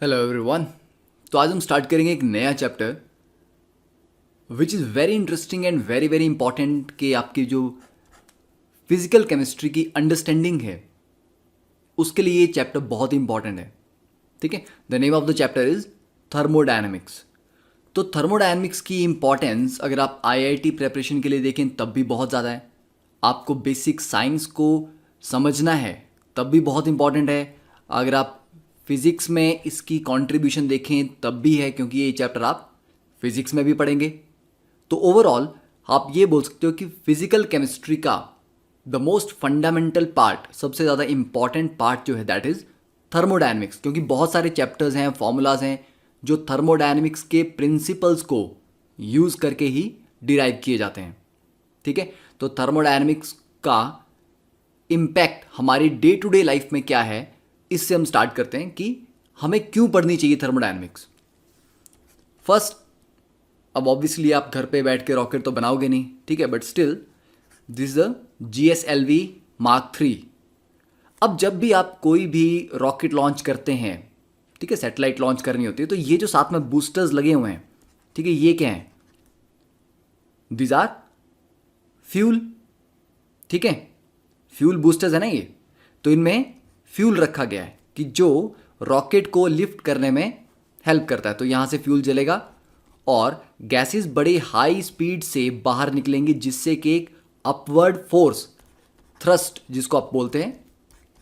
Hello everyone. तो आज हम स्टार्ट करेंगे एक नया chapter which is very interesting and very very important कि आपकी जो फिजिकल केमिस्ट्री की अंडरस्टैंडिंग है उसके लिए ये चैप्टर बहुत ही इंपॉर्टेंट है। ठीक है, the name of the chapter is thermodynamics. तो थर्मोडायनेमिक्स की इंपॉर्टेंस अगर आप आईआईटी प्रेपरेशन के लिए देखें तब भी बहुत ज़्यादा है। आपको बेसिक साइंस को समझना है तब भी बहुत इंपॉर्टेंट है। अगर आप फिज़िक्स में इसकी कंट्रीब्यूशन देखें तब भी है, क्योंकि ये चैप्टर आप फिज़िक्स में भी पढ़ेंगे। तो ओवरऑल आप ये बोल सकते हो कि फिजिकल केमिस्ट्री का द मोस्ट फंडामेंटल पार्ट, सबसे ज़्यादा इंपॉर्टेंट पार्ट जो है दैट इज़ थर्मोडायनेमिक्स, क्योंकि बहुत सारे चैप्टर्स हैं, फॉर्मूलाज हैं जो थर्मोडायनेमिक्स के प्रिंसिपल्स को यूज़ करके ही डिराइव किए जाते हैं। ठीक है, तो थर्मोडायनेमिक्स का इम्पैक्ट हमारी डे टू डे लाइफ में क्या है, इससे हम स्टार्ट करते हैं कि हमें क्यों पढ़नी चाहिए थर्मोडायनेमिक्स। फर्स्ट, अब ऑब्वियसली आप घर पे बैठ के रॉकेट तो बनाओगे नहीं, ठीक है, but still this the GSLV Mark 3। अब जब भी आप कोई भी रॉकेट लॉन्च करते हैं, ठीक है, सैटेलाइट लॉन्च करनी होती है, तो ये जो साथ में बूस्टर्स लगे हुए हैं, ठीक है, ये क्या हैं? These are fuel. ठीक है, फ्यूल बूस्टर्स है ना ये। तो इनमें फ्यूल रखा गया है कि जो रॉकेट को लिफ्ट करने में हेल्प करता है। तो यहाँ से फ्यूल जलेगा और गैसेस बड़े हाई स्पीड से बाहर निकलेंगी, जिससे कि एक अपवर्ड फोर्स, थ्रस्ट जिसको आप बोलते हैं,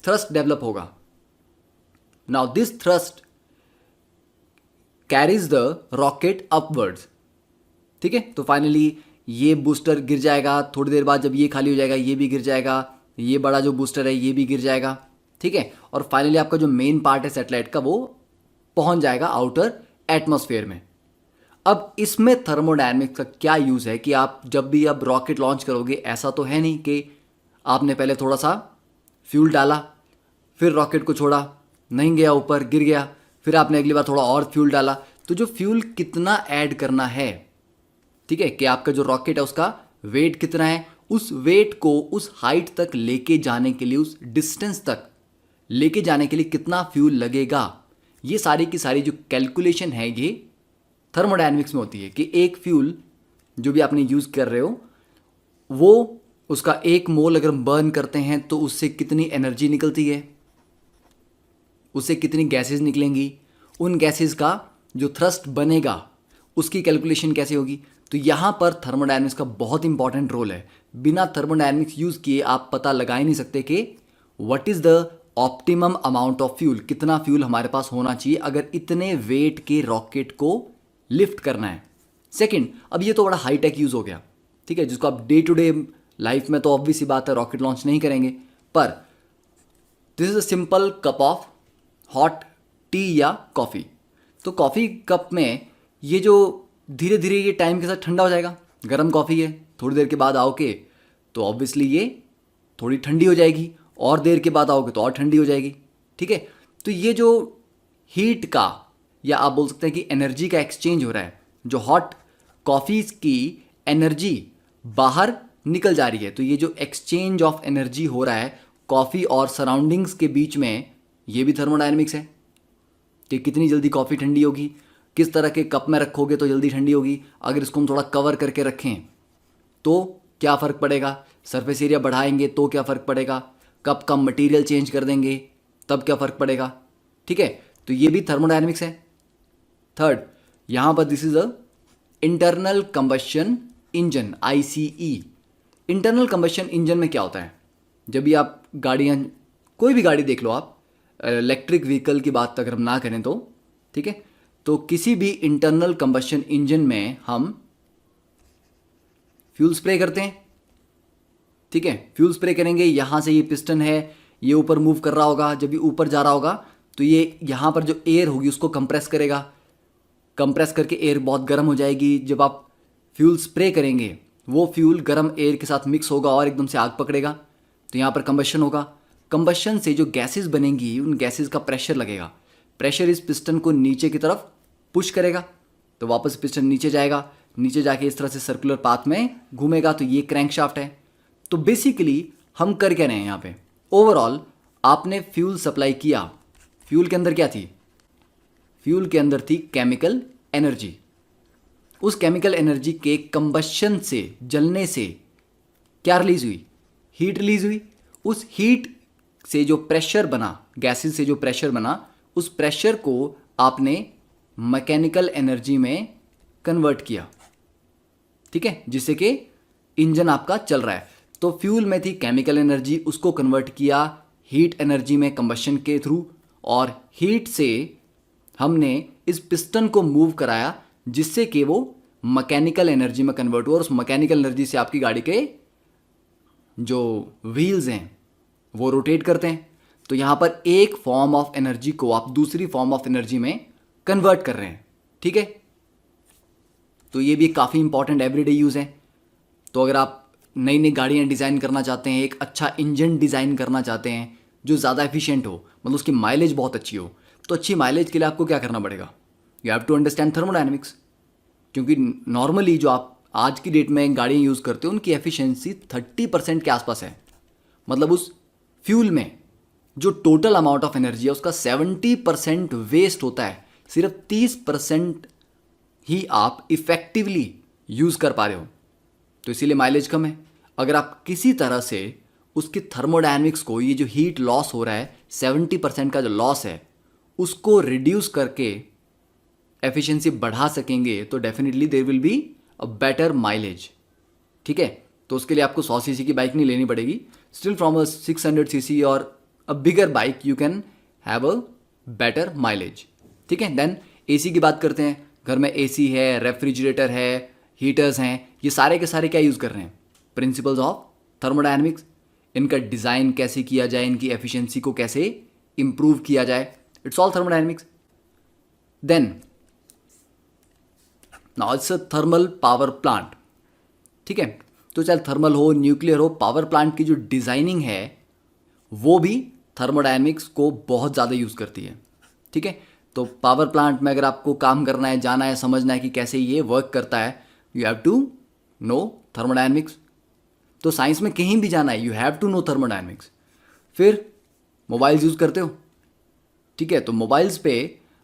थ्रस्ट डेवलप होगा। Now this thrust carries the rocket upwards. ठीक है, तो फाइनली ये बूस्टर गिर जाएगा, थोड़ी देर बाद जब ये खाली हो जाएगा ये भी गिर जाएगा, ये बड़ा जो बूस्टर है ये भी गिर जाएगा। ठीक है, और फाइनली आपका जो मेन पार्ट है सैटेलाइट का वो पहुंच जाएगा आउटर एटमॉस्फेयर में। अब इसमें थर्मोडायनेमिक्स का क्या यूज़ है कि आप जब भी अब रॉकेट लॉन्च करोगे, ऐसा तो है नहीं कि आपने पहले थोड़ा सा फ्यूल डाला, फिर रॉकेट को छोड़ा, नहीं गया ऊपर, गिर गया, फिर आपने अगली बार थोड़ा और फ्यूल डाला। तो जो फ्यूल कितना ऐड करना है, ठीक है, कि आपका जो रॉकेट है उसका वेट कितना है, उस वेट को उस हाइट तक लेके जाने के लिए, उस डिस्टेंस तक लेके जाने के लिए कितना फ्यूल लगेगा, ये सारी की सारी जो कैलकुलेशन है ये थर्मोडायनेमिक्स में होती है। कि एक फ्यूल जो भी आपने यूज़ कर रहे हो, वो उसका एक मोल अगर हम बर्न करते हैं तो उससे कितनी एनर्जी निकलती है, उससे कितनी गैसेस निकलेंगी, उन गैसेस का जो थ्रस्ट बनेगा उसकी कैलकुलेशन कैसे होगी। तो यहाँ पर थर्मोडायनेमिक्स का बहुत इंपॉर्टेंट रोल है। बिना थर्मोडायनेमिक्स यूज़ किए आप पता लगा ही नहीं सकते कि what is the optimum amount of fuel, कितना फ्यूल हमारे पास होना चाहिए अगर इतने वेट के रॉकेट को लिफ्ट करना है। सेकंड, अब ये तो बड़ा हाई टेक यूज़ हो गया, ठीक है, जिसको आप डे टू डे लाइफ में तो ऑब्वियस सी बात है रॉकेट लॉन्च नहीं करेंगे, पर this is a simple cup of hot T या कॉफ़ी। तो कॉफ़ी कप में ये जो धीरे धीरे ये टाइम के साथ ठंडा हो जाएगा, गर्म कॉफ़ी है, थोड़ी देर के बाद आओगे तो ऑब्वियसली ये थोड़ी ठंडी हो जाएगी, और देर के बाद आओगे तो और ठंडी हो जाएगी। ठीक है, तो ये जो हीट का, या आप बोल सकते हैं कि एनर्जी का एक्सचेंज हो रहा है, जो हॉट कॉफ़ीज की एनर्जी बाहर निकल जा रही है, तो ये जो एक्सचेंज ऑफ एनर्जी हो रहा है कॉफ़ी और सराउंडिंग्स के बीच में, ये भी थर्मोडायनेमिक्स है कि कितनी जल्दी कॉफ़ी ठंडी होगी, किस तरह के कप में रखोगे तो जल्दी ठंडी होगी, अगर इसको हम थोड़ा कवर करके रखें तो क्या फ़र्क पड़ेगा, सरफेस एरिया बढ़ाएंगे तो क्या फ़र्क पड़ेगा, कप का मटेरियल चेंज कर देंगे तब क्या फ़र्क पड़ेगा। ठीक है, तो ये भी थर्मोडायनेमिक्स है। थर्ड, यहाँ पर this is a internal combustion engine, ICE। Internal combustion engine में क्या होता है, जब भी आप गाड़ियाँ, कोई भी गाड़ी देख लो आप, इलेक्ट्रिक व्हीकल की बात अगर हम ना करें तो, ठीक है, तो किसी भी इंटरनल कंबशन इंजन में हम फ्यूल स्प्रे करते हैं। ठीक है, फ्यूल स्प्रे करेंगे, यहाँ से ये पिस्टन है, ये ऊपर मूव कर रहा होगा, जब ये ऊपर जा रहा होगा तो ये यहाँ पर जो एयर होगी उसको कंप्रेस करेगा, कंप्रेस करके एयर बहुत गर्म हो जाएगी। जब आप फ्यूल स्प्रे करेंगे वो फ्यूल गर्म एयर के साथ मिक्स होगा और एकदम से आग पकड़ेगा, तो यहाँ पर कंबशन होगा। कंबशन से जो गैसेस बनेंगी उन गैसेस का प्रेशर लगेगा, प्रेशर इस पिस्टन को नीचे की तरफ पुश करेगा, तो वापस पिस्टन नीचे जाएगा, नीचे जाके इस तरह से सर्कुलर पाथ में घूमेगा, तो ये क्रैंकशाफ्ट है। तो बेसिकली हम कर क्या रहे हैं यहाँ पे, ओवरऑल आपने फ्यूल सप्लाई किया, फ्यूल के अंदर क्या थी, फ्यूल के अंदर थी केमिकल एनर्जी। उस केमिकल एनर्जी के कंबशन से, जलने से क्या रिलीज हुई? हीट रिलीज हुई। उस हीट से जो प्रेशर बना, गैसेस से जो प्रेशर बना, उस प्रेशर को आपने मैकेनिकल एनर्जी में कन्वर्ट किया, ठीक है, जिससे कि इंजन आपका चल रहा है। तो फ्यूल में थी केमिकल एनर्जी, उसको कन्वर्ट किया हीट एनर्जी में कंबशन के थ्रू, और हीट से हमने इस पिस्टन को मूव कराया जिससे कि वो मैकेनिकल एनर्जी में कन्वर्ट हुआ, और उस मैकेनिकल एनर्जी से आपकी गाड़ी के जो व्हील्स हैं वो रोटेट करते हैं। तो यहाँ पर एक फॉर्म ऑफ एनर्जी को आप दूसरी फॉर्म ऑफ एनर्जी में कन्वर्ट कर रहे हैं, ठीक है। तो ये भी काफ़ी इंपॉर्टेंट एवरीडे यूज़ है। तो अगर आप नई नई गाड़ियाँ डिज़ाइन करना चाहते हैं, एक अच्छा इंजन डिज़ाइन करना चाहते हैं जो ज़्यादा एफिशिएंट हो, मतलब उसकी माइलेज बहुत अच्छी हो, तो अच्छी माइलेज के लिए आपको क्या करना पड़ेगा? You have to understand thermodynamics. क्योंकि नॉर्मली जो आप आज की डेट में गाड़ियाँ यूज़ करते हो उनकी एफिशिएंसी 30% के आसपास है। मतलब उस फ्यूल में जो टोटल अमाउंट ऑफ एनर्जी है उसका 70% वेस्ट होता है, सिर्फ 30% ही आप इफेक्टिवली यूज़ कर पा रहे हो, तो इसीलिए माइलेज कम है। अगर आप किसी तरह से उसकी थर्मोडायनेमिक्स को, ये जो हीट लॉस हो रहा है 70% का जो लॉस है, उसको रिड्यूस करके एफिशिएंसी बढ़ा सकेंगे तो definitely there will be a better mileage, ठीक है। तो उसके लिए आपको 100 सीसी की बाइक नहीं लेनी पड़ेगी। स्टिल फ्रॉम अ 600 सीसी और a bigger bike you can have a better mileage, ठीक है। देन एसी की बात करते हैं। घर में एसी है, रेफ्रिजरेटर है, हीटर्स हैं, ये सारे के सारे क्या यूज़ कर रहे हैं? Principles of thermodynamics. इनका डिज़ाइन कैसे किया जाए, इनकी एफिशिएंसी को कैसे इंप्रूव किया जाए, it's all thermodynamics. Then now it's a thermal power plant, ठीक है। तो चाहे थर्मल हो, न्यूक्लियर हो, पावर प्लांट की जो डिज़ाइनिंग है वो भी थर्मोडायनेमिक्स को बहुत ज़्यादा यूज़ करती है, ठीक है। तो पावर प्लांट में अगर आपको काम करना है, जाना है, समझना है कि कैसे ये वर्क करता है, you have to know thermodynamics. तो साइंस में कहीं भी जाना है, you have to know thermodynamics. फिर मोबाइल्स यूज़ करते हो, ठीक है। तो मोबाइल्स पे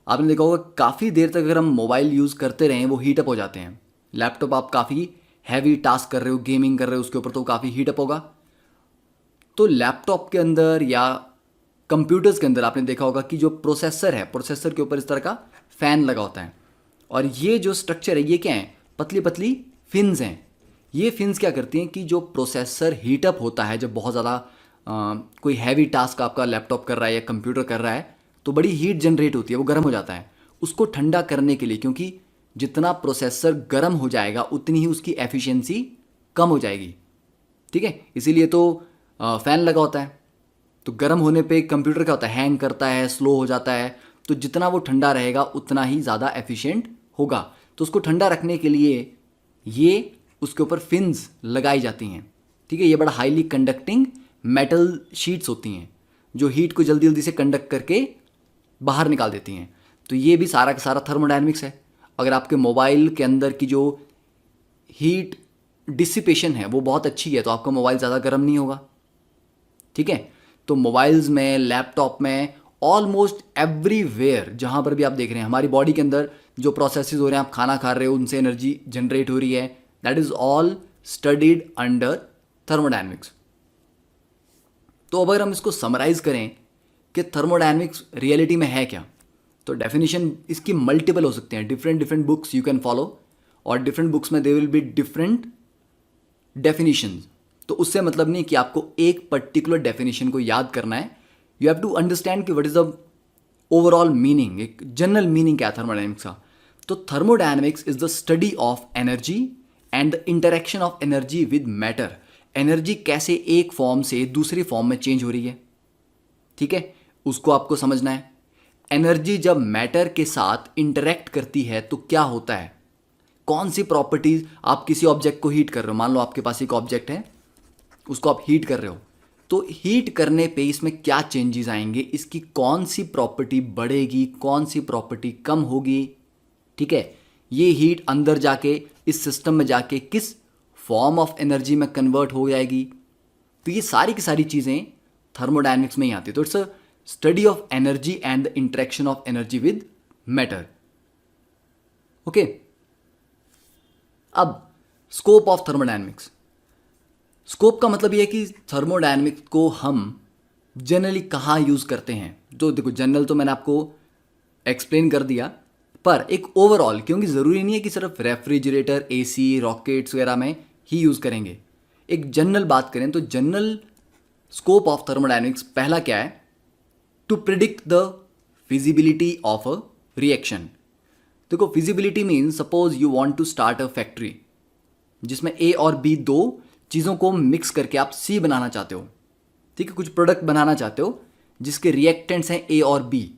आपने देखा होगा काफ़ी देर तक अगर हम मोबाइल यूज़ करते रहें वो हीटअप हो जाते हैं। लैपटॉप आप काफ़ी हैवी टास्क कर रहे हो, गेमिंग कर रहे हो उसके ऊपर, तो काफ़ी हीटअप होगा। तो लैपटॉप के अंदर या कंप्यूटर्स के अंदर आपने देखा होगा कि जो प्रोसेसर है, प्रोसेसर के ऊपर इस तरह का फ़ैन लगा होता है, और ये जो स्ट्रक्चर है ये क्या है? पतली पतली फिन्स हैं। ये फिन्स क्या करती हैं कि जो प्रोसेसर हीटअप होता है, जब बहुत ज़्यादा कोई हैवी टास्क आपका लैपटॉप कर रहा है या कंप्यूटर कर रहा है, तो बड़ी हीट जनरेट होती है, वो गर्म हो जाता है। उसको ठंडा करने के लिए, क्योंकि जितना प्रोसेसर गर्म हो जाएगा उतनी ही उसकी एफिशिएंसी कम हो जाएगी, ठीक है। इसीलिए तो फ़ैन लगा होता है। तो गर्म होने पे कंप्यूटर क्या होता है? हैंग करता है, स्लो हो जाता है। तो जितना वो ठंडा रहेगा उतना ही ज़्यादा एफिशिएंट होगा। तो उसको ठंडा रखने के लिए ये उसके ऊपर फिन्स लगाई जाती हैं, ठीक है। ये बड़ा हाईली कंडक्टिंग मेटल शीट्स होती हैं जो हीट को जल्दी जल्दी से कंडक्ट करके बाहर निकाल देती हैं। तो ये भी सारा का सारा थर्मोडायनेमिक्स है। अगर आपके मोबाइल के अंदर की जो हीट डिसिपेशन है वो बहुत अच्छी है तो आपका मोबाइल ज़्यादा गर्म नहीं होगा, ठीक है। तो मोबाइल्स में, लैपटॉप में, ऑलमोस्ट एवरीवेयर जहाँ पर भी आप देख रहे हैं हमारी बॉडी के अंदर जो प्रोसेसेस हो रहे हैं, आप खाना खा रहे हो उनसे एनर्जी जनरेट हो रही है, that is all studied under thermodynamics. तो अगर हम इसको समराइज करें कि थर्मोडायनेमिक्स रियलिटी में है क्या, तो डेफिनेशन इसकी मल्टीपल हो सकते हैं। Different different books you can follow, और डिफरेंट बुक्स में they will be different definitions. तो उससे मतलब नहीं कि आपको एक पर्टिकुलर डेफिनेशन को याद करना है। यू हैव टू अंडरस्टैंड कि what is the overall meaning, एक जनरल मीनिंग क्या है थर्मोडायनेमिक्स का। तो thermodynamics is the study of energy and the interaction of energy with matter. Energy कैसे एक फॉर्म से दूसरी फॉर्म में चेंज हो रही है, ठीक है, उसको आपको समझना है। एनर्जी जब मैटर के साथ इंटरेक्ट करती है तो क्या होता है, कौन सी प्रॉपर्टीज, आप किसी ऑब्जेक्ट को हीट कर रहे हो, मान लो आपके पास एक ऑब्जेक्ट है, उसको आप हीट कर रहे हो, तो हीट करने पे इसमें क्या चेंजेस आएंगे, इसकी कौन सी प्रॉपर्टी बढ़ेगी, कौन सी प्रॉपर्टी कम होगी, ठीक है। ये हीट अंदर जाके इस सिस्टम में जाके किस फॉर्म ऑफ एनर्जी में कन्वर्ट हो जाएगी। तो ये सारी की सारी चीज़ें थर्मोडायनेमिक्स में ही आती है। तो it's a study of energy and the interaction of energy with matter. Okay, अब स्कोप ऑफ थर्मोडायनेमिक्स। स्कोप का मतलब यह है कि थर्मोडायनेमिक्स को हम जनरली कहाँ यूज़ करते हैं। तो देखो, जनरल तो मैंने आपको एक्सप्लेन कर दिया, पर एक ओवरऑल, क्योंकि ज़रूरी नहीं है कि सिर्फ रेफ्रिजरेटर, एसी, रॉकेट्स वगैरह में ही यूज़ करेंगे। एक जनरल बात करें तो जनरल स्कोप ऑफ थर्मोडायनेमिक्स पहला क्या है, to predict the feasibility of a reaction. देखो, feasibility means suppose you want to start a factory जिसमें ए और बी दो चीज़ों को मिक्स करके आप सी बनाना चाहते हो। ठीक है, कुछ प्रोडक्ट बनाना चाहते हो जिसके रिएक्टेंट्स हैं ए और बी,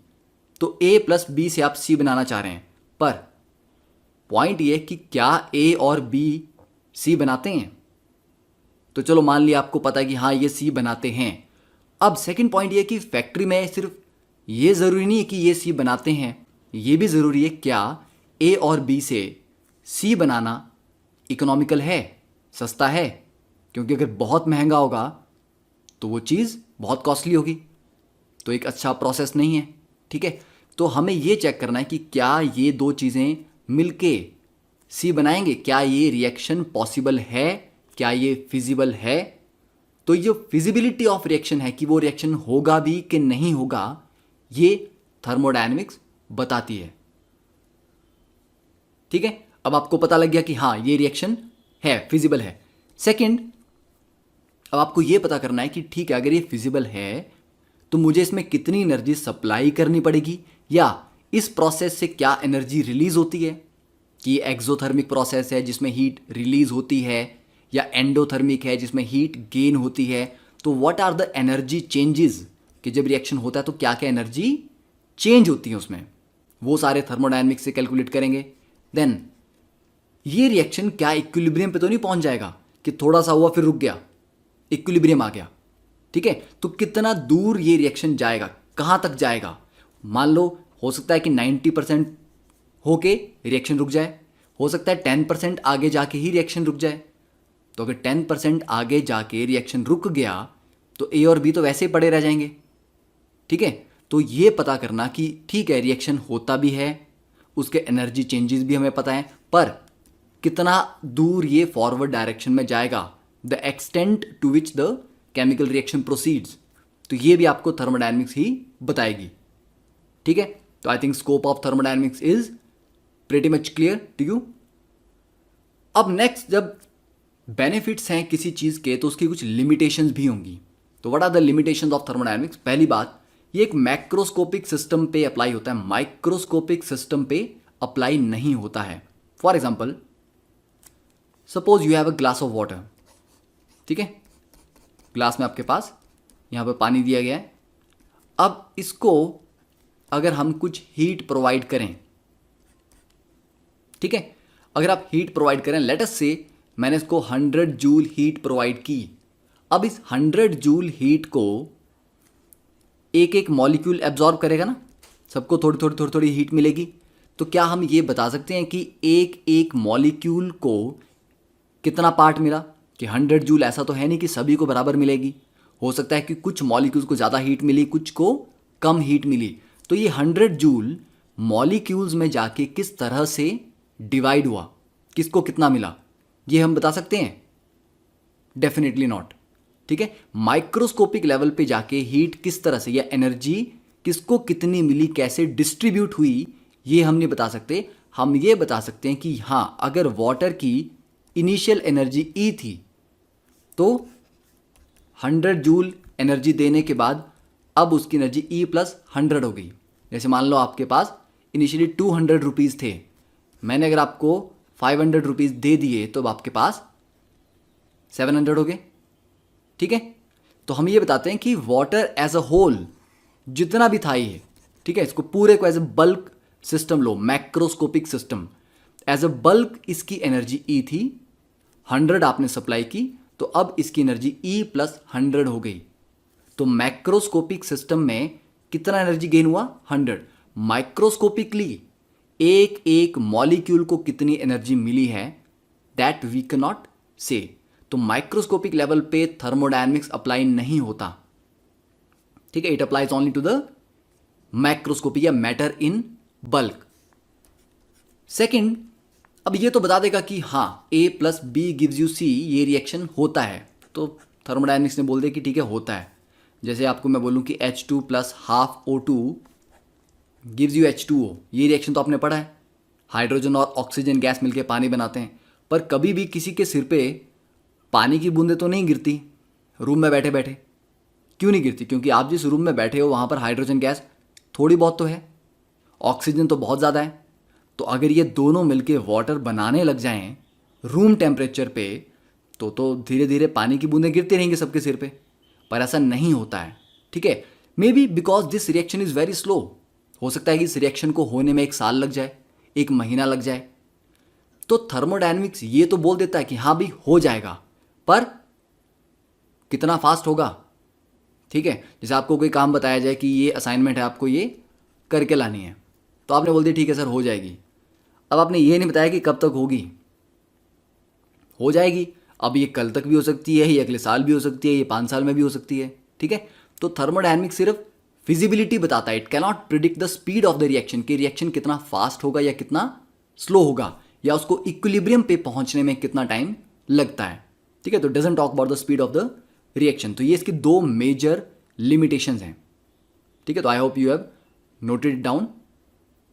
तो ए प्लस बी से आप सी बनाना चाह रहे हैं। पर पॉइंट ये कि क्या ए और बी सी बनाते हैं? तो चलो मान लिया आपको पता है कि हाँ ये सी बनाते हैं। अब सेकंड पॉइंट ये कि फैक्ट्री में सिर्फ ये ज़रूरी नहीं है कि ये सी बनाते हैं, ये भी ज़रूरी है क्या ए और बी से सी बनाना इकोनॉमिकल है, सस्ता है। क्योंकि अगर बहुत महंगा होगा तो वो चीज़ बहुत कॉस्टली होगी, तो एक अच्छा प्रोसेस नहीं है। ठीक है, तो हमें ये चेक करना है कि क्या ये दो चीज़ें मिलके सी बनाएंगे, क्या ये रिएक्शन पॉसिबल है, क्या ये फिजिबल है। तो ये फिजिबिलिटी ऑफ रिएक्शन है कि वो रिएक्शन होगा भी कि नहीं होगा, ये थर्मोडायनेमिक्स बताती है। ठीक है, अब आपको पता लग गया कि हाँ ये रिएक्शन है, फिजिबल है। सेकंड, अब आपको ये पता करना है कि ठीक है, अगर ये फिजिबल है तो मुझे इसमें कितनी एनर्जी सप्लाई करनी पड़ेगी, या इस प्रोसेस से क्या एनर्जी रिलीज होती है, कि एक्सोथर्मिक प्रोसेस है जिसमें हीट रिलीज होती है, या एंडोथर्मिक है जिसमें हीट गेन होती है। तो what are the energy changes, कि जब रिएक्शन होता है तो क्या क्या एनर्जी चेंज होती है उसमें, वो सारे थर्मोडायनेमिक्स से कैलकुलेट करेंगे। देन ये रिएक्शन क्या इक्विलिब्रियम पे तो नहीं पहुंच जाएगा कि थोड़ा सा हुआ फिर रुक गया, इक्विलिब्रियम आ गया। ठीक है, तो कितना दूर ये रिएक्शन जाएगा, कहां तक जाएगा। मान लो हो सकता है कि 90% होके रिएक्शन रुक जाए, हो सकता है 10% आगे जाके ही रिएक्शन रुक जाए। तो अगर 10% आगे जाके रिएक्शन रुक गया तो ए और बी तो वैसे ही पड़े रह जाएंगे। ठीक है, तो ये पता करना कि ठीक है रिएक्शन होता भी है, उसके एनर्जी चेंजेस भी हमें पता है, पर कितना दूर ये फॉरवर्ड डायरेक्शन में जाएगा, the extent to which the chemical reaction proceeds, तो ये भी आपको थर्मोडायनेमिक्स ही बताएगी। ठीक है, तो I think scope of thermodynamics is pretty much clear to you. अब नेक्स्ट, जब बेनिफिट्स हैं किसी चीज़ के तो उसकी कुछ लिमिटेशंस भी होंगी। तो what are the limitations of thermodynamics. पहली बात, ये एक मैक्रोस्कोपिक सिस्टम पे अप्लाई होता है, माइक्रोस्कोपिक सिस्टम पे अप्लाई नहीं होता है। For example, suppose you have a glass of water. ठीक है, ग्लास में आपके पास यहाँ पे पानी दिया गया है। अब इसको अगर हम कुछ हीट प्रोवाइड करें, ठीक है, अगर आप हीट प्रोवाइड करें, लेट अस से मैंने इसको 100 जूल हीट प्रोवाइड की। अब इस 100 जूल हीट को एक एक मॉलिक्यूल एब्जॉर्ब करेगा ना, सबको थोड़ी थोड़ी थोड़ी थोड़ी हीट मिलेगी। तो क्या हम ये बता सकते हैं कि एक एक मॉलिक्यूल को कितना पार्ट मिला, कि 100 जूल ऐसा तो है नहीं कि सभी को बराबर मिलेगी। हो सकता है कि कुछ मॉलिक्यूल्स को ज़्यादा हीट मिली, कुछ को कम हीट मिली। तो ये 100 जूल मॉलिक्यूल्स में जाके किस तरह से डिवाइड हुआ, किसको कितना मिला, ये हम बता सकते हैं? Definitely not. ठीक है, माइक्रोस्कोपिक लेवल पे जाके हीट किस तरह से या एनर्जी किसको कितनी मिली, कैसे डिस्ट्रीब्यूट हुई, ये हम नहीं बता सकते। हम ये बता सकते हैं कि हाँ, अगर वाटर की इनिशियल एनर्जी ई थी तो 100 जूल एनर्जी देने के बाद अब उसकी एनर्जी ई प्लस 100 हो गई। जैसे मान लो आपके पास इनिशियली 200 रुपीज़ थे, मैंने अगर आपको 500 रुपीज़ दे दिए तो अब आपके पास 700 हो गए। ठीक है, तो हम ये बताते हैं कि वाटर एज अ होल जितना भी था ये, ठीक है, इसको पूरे को एज अ बल्क सिस्टम लो, macroscopic system, as a bulk इसकी एनर्जी ई थी, 100 आपने सप्लाई की, तो अब इसकी एनर्जी ई प्लस 100 हो गई। तो मैक्रोस्कोपिक सिस्टम में कितना एनर्जी गेन हुआ? 100। माइक्रोस्कोपिकली एक एक मॉलिक्यूल को कितनी एनर्जी मिली है, that we can not say. तो माइक्रोस्कोपिक लेवल पे थर्मोडायनेमिक्स अप्लाई नहीं होता। ठीक है, it applies only to the macroscopy या मैटर इन बल्क। सेकंड, अब ये तो बता देगा कि हाँ A plus B gives you C, ये रिएक्शन होता है, तो थर्मोडायनेमिक्स ने बोल दिया कि ठीक है होता है। जैसे आपको मैं बोलूँ कि H2 plus half O2 gives you H2O, ये रिएक्शन तो आपने पढ़ा है, हाइड्रोजन और ऑक्सीजन गैस मिलकर पानी बनाते हैं। पर कभी भी किसी के सिर पे पानी की बूंदें तो नहीं गिरती रूम में बैठे बैठे। क्यों नहीं गिरती? क्योंकि आप जिस रूम में बैठे हो वहाँ पर हाइड्रोजन गैस थोड़ी बहुत तो है, ऑक्सीजन तो बहुत ज़्यादा है। तो अगर ये दोनों मिलके वाटर बनाने लग जाएं रूम टेम्परेचर पे, तो धीरे धीरे पानी की बूंदें गिरती रहेंगी सबके सिर पे। पर ऐसा नहीं होता है, ठीक है। May be because this reaction is very slow. हो सकता है कि इस रिएक्शन को होने में 1 साल लग जाए, 1 महीना लग जाए। तो थर्मोडायनेमिक्स ये तो बोल देता है कि हाँ भाई हो जाएगा, पर कितना फास्ट होगा, ठीक है। जैसे आपको कोई काम बताया जाए कि ये असाइनमेंट है, आपको ये करके लानी है, तो आपने बोल दिया ठीक है सर हो जाएगी। अब आपने ये नहीं बताया कि कब तक होगी। हो जाएगी, अब ये कल तक भी हो सकती है, ये अगले साल भी हो सकती है, ये 5 साल में भी हो सकती है, ठीक है। तो थर्मोडायनेमिक्स सिर्फ फिजिबिलिटी बताता है, it cannot predict the speed of the reaction, कि रिएक्शन कितना फास्ट होगा या कितना स्लो होगा, या उसको इक्विलिब्रियम पे पहुंचने में कितना टाइम लगता है, ठीक है। तो doesn't talk about the speed of the reaction. तो ये इसकी 2 मेजर लिमिटेशंस हैं, ठीक है। तो I hope you have noted down.